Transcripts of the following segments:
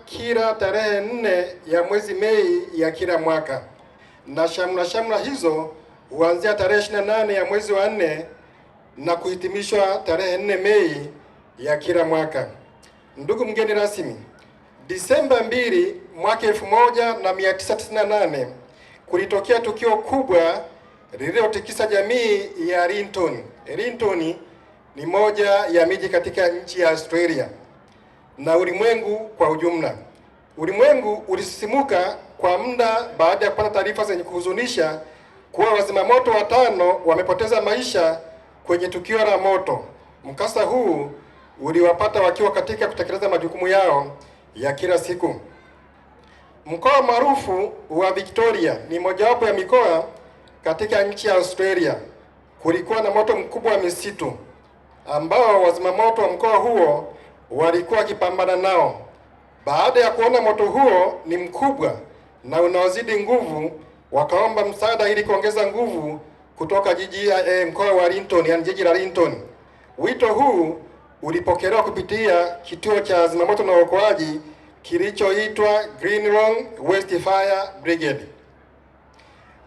Kila tarehe 4 ya mwezi Mei ya kila mwaka, na shamra hizo huanzia tarehe 28 ya mwezi wa 4 na kuhitimishwa tarehe 4 Mei ya kila mwaka. Ndugu mgeni rasmi, Disemba 2 mwaka 1998 kulitokea tukio kubwa lililotikisa jamii ya Linton. Linton ni moja ya miji katika nchi ya Australia na ulimwengu kwa ujumla. Ulimwengu ulisisimuka kwa muda baada ya kupata taarifa zenye kuhuzunisha kuwa wazimamoto 5 wamepoteza maisha kwenye tukio la moto. Mkasa huu uliwapata wakiwa katika kutekeleza majukumu yao ya kila siku. Mkoa maarufu wa Victoria ni mojawapo ya mikoa katika nchi ya Australia. Kulikuwa na moto mkubwa wa misitu ambao wazimamoto wa mkoa huo walikuwa wakipambana nao. Baada ya kuona moto huo ni mkubwa na unaozidi nguvu, wakaomba msaada ili kuongeza nguvu kutoka mkoa wa Linton, yani jiji la Linton. Wito huu ulipokelewa kupitia kituo cha zimamoto na uokoaji kilichoitwa Greenlawn West Fire Brigade.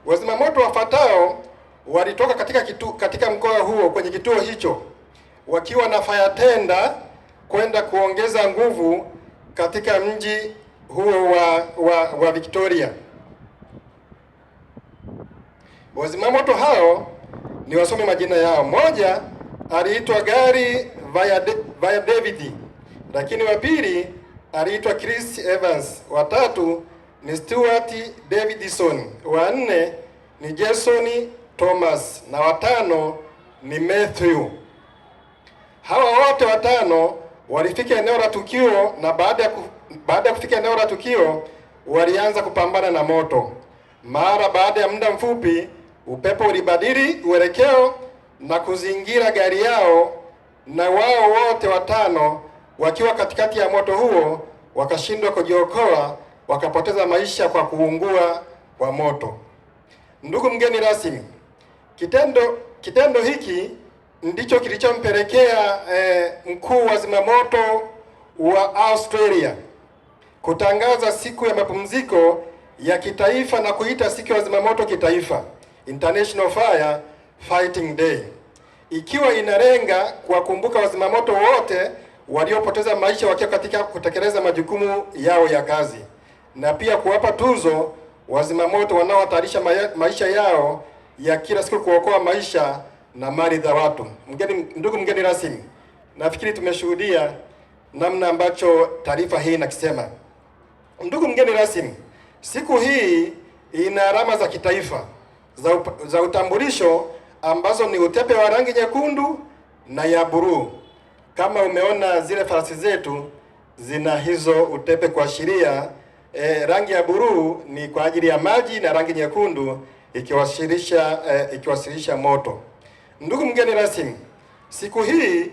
Wazimamoto wafuatao walitoka katika mkoa huo kwenye kituo hicho wakiwa na fire tender kwenda kuongeza nguvu katika mji huo wa Victoria. Wazimamoto hao ni wasome majina yao. Mmoja aliitwa Gary via David, lakini wa pili aliitwa Chris Evans, wa tatu ni Stuart Davidson, wa 4 ni Jason Thomas na wa 5 ni Matthew. Hawa wote 5 walifika eneo la tukio, na baada ya kufika eneo la tukio walianza kupambana na moto. Mara baada ya muda mfupi upepo ulibadili uelekeo na kuzingira gari yao, na wao wote 5 wakiwa katikati ya moto huo wakashindwa kujiokoa, wakapoteza maisha kwa kuungua kwa moto. Ndugu mgeni rasmi, kitendo hiki ndicho kilichompelekea mkuu wa zimamoto wa Australia kutangaza siku ya mapumziko ya kitaifa na kuita siku ya zimamoto kitaifa, International Fire Fighting Day, ikiwa inalenga kuwakumbuka wazimamoto wote waliopoteza maisha wakiwa katika kutekeleza majukumu yao ya kazi, na pia kuwapa tuzo wazimamoto wanaohatarisha maisha yao ya kila siku kuokoa maisha na mali za watu. Ndugu mgeni rasmi, nafikiri tumeshuhudia namna ambacho taarifa hii inakisema. Ndugu mgeni rasmi, siku hii ina alama za kitaifa za utambulisho ambazo ni utepe wa rangi nyekundu na ya buluu. Kama umeona zile farasi zetu zina hizo utepe kuashiria rangi ya buluu ni kwa ajili ya maji na rangi nyekundu ikiwasilisha moto. Ndugu mgeni rasmi, siku hii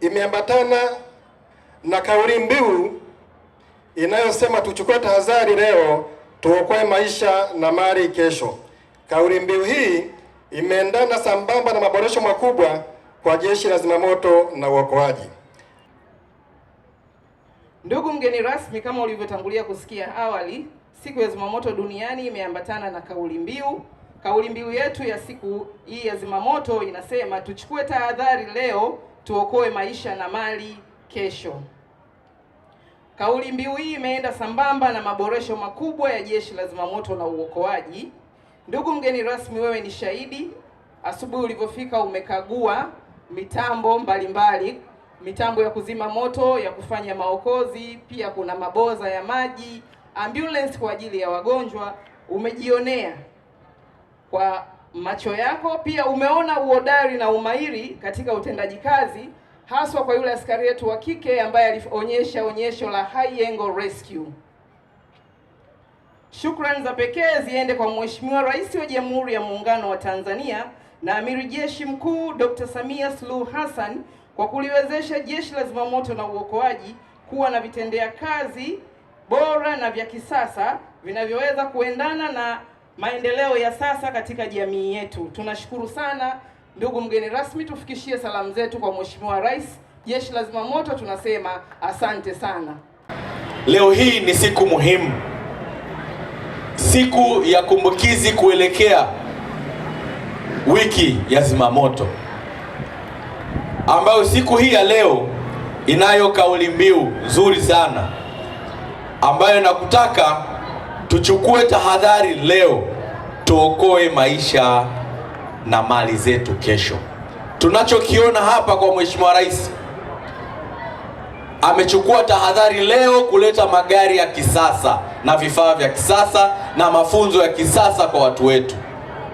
imeambatana na kauli mbiu inayosema tuchukue tahadhari leo, tuokoe maisha na mali kesho. Kauli mbiu hii imeendana sambamba na maboresho makubwa kwa jeshi la zimamoto na uokoaji. Ndugu mgeni rasmi, kama ulivyotangulia kusikia awali, siku ya zimamoto duniani imeambatana na kauli mbiu. Kauli mbiu yetu ya siku hii ya zimamoto inasema tuchukue tahadhari leo, tuokoe maisha na mali kesho. Kauli mbiu hii imeenda sambamba na maboresho makubwa ya jeshi la zimamoto na uokoaji. Ndugu mgeni rasmi, wewe ni shahidi. Asubuhi ulivyofika umekagua mitambo mbalimbali, mitambo ya kuzima moto, ya kufanya maokozi, pia kuna maboza ya maji, ambulance kwa ajili ya wagonjwa. Umejionea kwa macho yako, pia umeona uhodari na umahiri katika utendaji kazi, haswa kwa yule askari wetu wa kike ambaye alionyesha onyesho la high angle rescue. Shukrani za pekee ziende kwa Mheshimiwa Rais wa Jamhuri ya Muungano wa Tanzania na Amiri Jeshi Mkuu Dr. Samia Suluhu Hassan kwa kuliwezesha jeshi la zimamoto na uokoaji kuwa na vitendea kazi bora na vya kisasa vinavyoweza kuendana na maendeleo ya sasa katika jamii yetu. Tunashukuru sana Ndugu mgeni rasmi, tufikishie salamu zetu kwa Mheshimiwa Rais. Jeshi la Zimamoto tunasema asante sana. Leo hii ni siku muhimu, siku ya kumbukizi kuelekea wiki ya Zimamoto, ambayo siku hii ya leo inayo kauli mbiu nzuri sana ambayo nakutaka tuchukue tahadhari leo, tuokoe maisha na mali zetu kesho. Tunachokiona hapa kwa Mheshimiwa Rais, amechukua tahadhari leo kuleta magari ya kisasa na vifaa vya kisasa na mafunzo ya kisasa kwa watu wetu.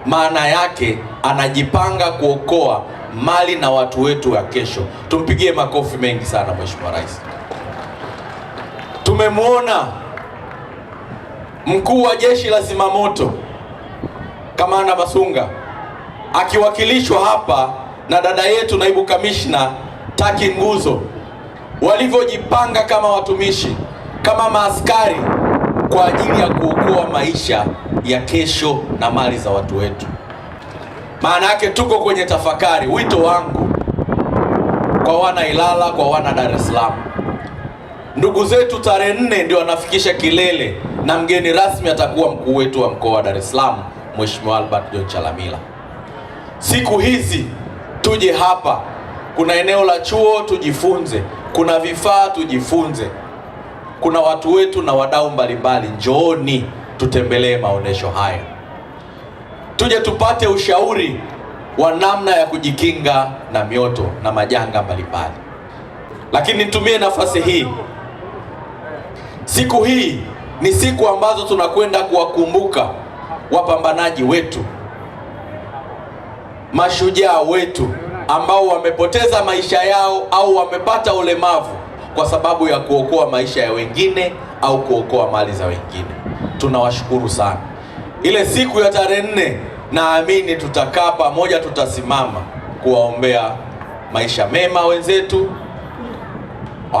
Maana yake anajipanga kuokoa mali na watu wetu ya kesho. Tumpigie makofi mengi sana Mheshimiwa Rais. Tumemwona mkuu wa Jeshi la Zimamoto Kamanda Masunga akiwakilishwa hapa na dada yetu naibu kamishna Taki Nguzo, walivyojipanga kama watumishi, kama maaskari kwa ajili ya kuokoa maisha ya kesho na mali za watu wetu. Maana yake tuko kwenye tafakari. Wito wangu kwa wana Ilala, kwa wana Dar es Salaam, ndugu zetu tarehe 4 ndio wanafikisha kilele, na mgeni rasmi atakuwa mkuu wetu wa mkoa wa Dar es Salaam Mheshimiwa Albert John Chalamila. Siku hizi tuje hapa, kuna eneo la chuo tujifunze, kuna vifaa tujifunze, kuna watu wetu na wadau mbalimbali. Njooni tutembelee maonesho haya, tuje tupate ushauri wa namna ya kujikinga na mioto na majanga mbalimbali. Lakini nitumie nafasi hii, siku hii ni siku ambazo tunakwenda kuwakumbuka wapambanaji wetu, mashujaa wetu ambao wamepoteza maisha yao au wamepata ulemavu kwa sababu ya kuokoa maisha ya wengine au kuokoa mali za wengine. Tunawashukuru sana. Ile siku ya tarehe 4 naamini tutakaa pamoja, tutasimama kuwaombea maisha mema wenzetu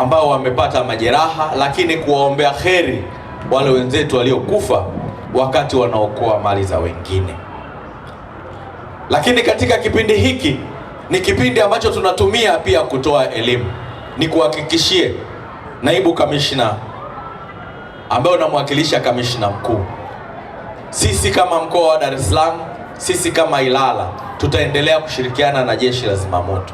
ambao wamepata majeraha, lakini kuwaombea kheri wale wenzetu waliokufa wakati wanaokoa mali za wengine. Lakini katika kipindi hiki ni kipindi ambacho tunatumia pia kutoa elimu. Ni kuhakikishie naibu kamishna ambaye unamwakilisha kamishna mkuu, sisi kama mkoa wa Dar es Salaam, sisi kama Ilala, tutaendelea kushirikiana na Jeshi la Zimamoto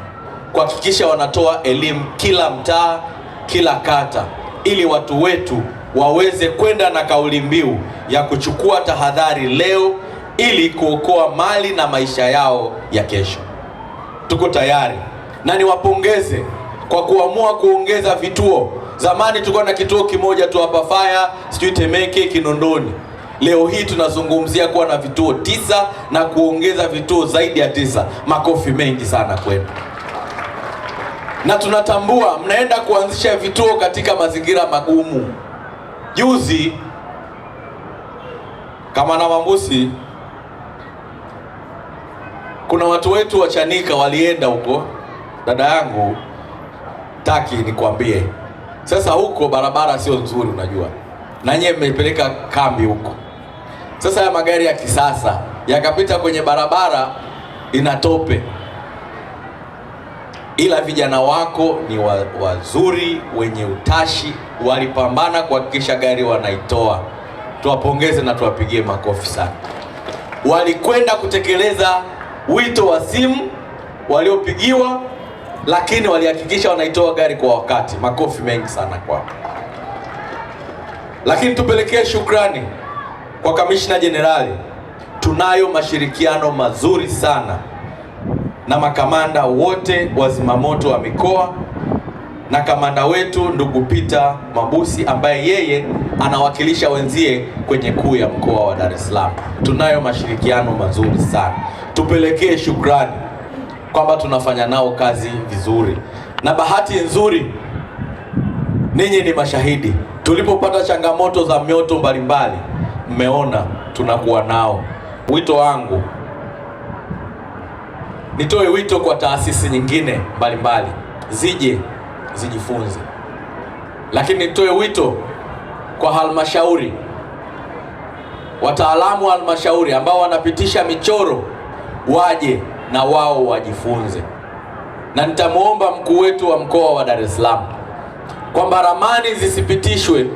kuhakikisha wanatoa elimu kila mtaa, kila kata, ili watu wetu waweze kwenda na kauli mbiu ya kuchukua tahadhari leo ili kuokoa mali na maisha yao ya kesho. Tuko tayari, na niwapongeze kwa kuamua kuongeza vituo. Zamani tulikuwa na kituo kimoja tu hapa Faya, sijui Temeke, Kinondoni. Leo hii tunazungumzia kuwa na vituo 9 na kuongeza vituo zaidi ya 9. Makofi mengi sana kwenu. Na tunatambua mnaenda kuanzisha vituo katika mazingira magumu. Juzi kama na Mambusi, kuna watu wetu wa Chanika walienda huko, dada yangu Taki nikwambie. Sasa huko barabara sio nzuri, unajua, na nyewe mmepeleka kambi huko. Sasa ya magari ya kisasa yakapita kwenye barabara ina tope, ila vijana wako ni wazuri, wenye utashi, walipambana kuhakikisha gari wanaitoa. Tuwapongeze na tuwapigie makofi sana. Walikwenda kutekeleza wito wa simu waliopigiwa, lakini walihakikisha wanaitoa gari kwa wakati. Makofi mengi sana kwao. Lakini tupelekee shukrani kwa Kamishna Jenerali. Tunayo mashirikiano mazuri sana na makamanda wote wa zimamoto wa mikoa na kamanda wetu ndugu Peter Mabusi ambaye yeye anawakilisha wenzie kwenye kuu ya mkoa wa Dar es Salaam. Tunayo mashirikiano mazuri sana. Tupelekee shukrani kwamba tunafanya nao kazi vizuri. Na bahati nzuri ninyi ni mashahidi. Tulipopata changamoto za mioto mbalimbali, mmeona tunakuwa nao. Wito wangu, nitoe wito kwa taasisi nyingine mbalimbali zije zijifunze. Lakini nitoe wito kwa halmashauri, wataalamu wa halmashauri ambao wanapitisha michoro waje na wao wajifunze. Na nitamwomba mkuu wetu wa mkoa wa Dar es Salaam kwamba ramani zisipitishwe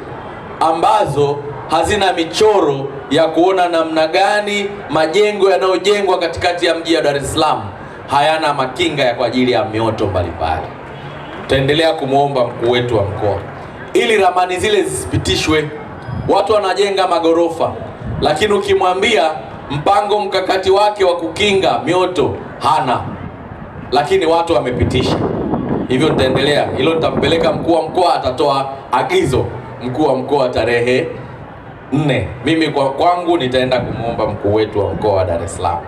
ambazo hazina michoro ya kuona namna gani majengo yanayojengwa katikati ya mji wa Dar es Salaam hayana makinga ya kwa ajili ya mioto mbalimbali. Tutaendelea kumwomba mkuu wetu wa mkoa ili ramani zile zisipitishwe. Watu wanajenga magorofa, lakini ukimwambia mpango mkakati wake wa kukinga mioto hana, lakini watu wamepitisha. Hivyo nitaendelea hilo, nitampeleka mkuu wa mkoa, atatoa agizo mkuu wa mkoa tarehe 4. Mimi kwangu nitaenda kumwomba mkuu wetu wa mkoa wa Dar es Salaam.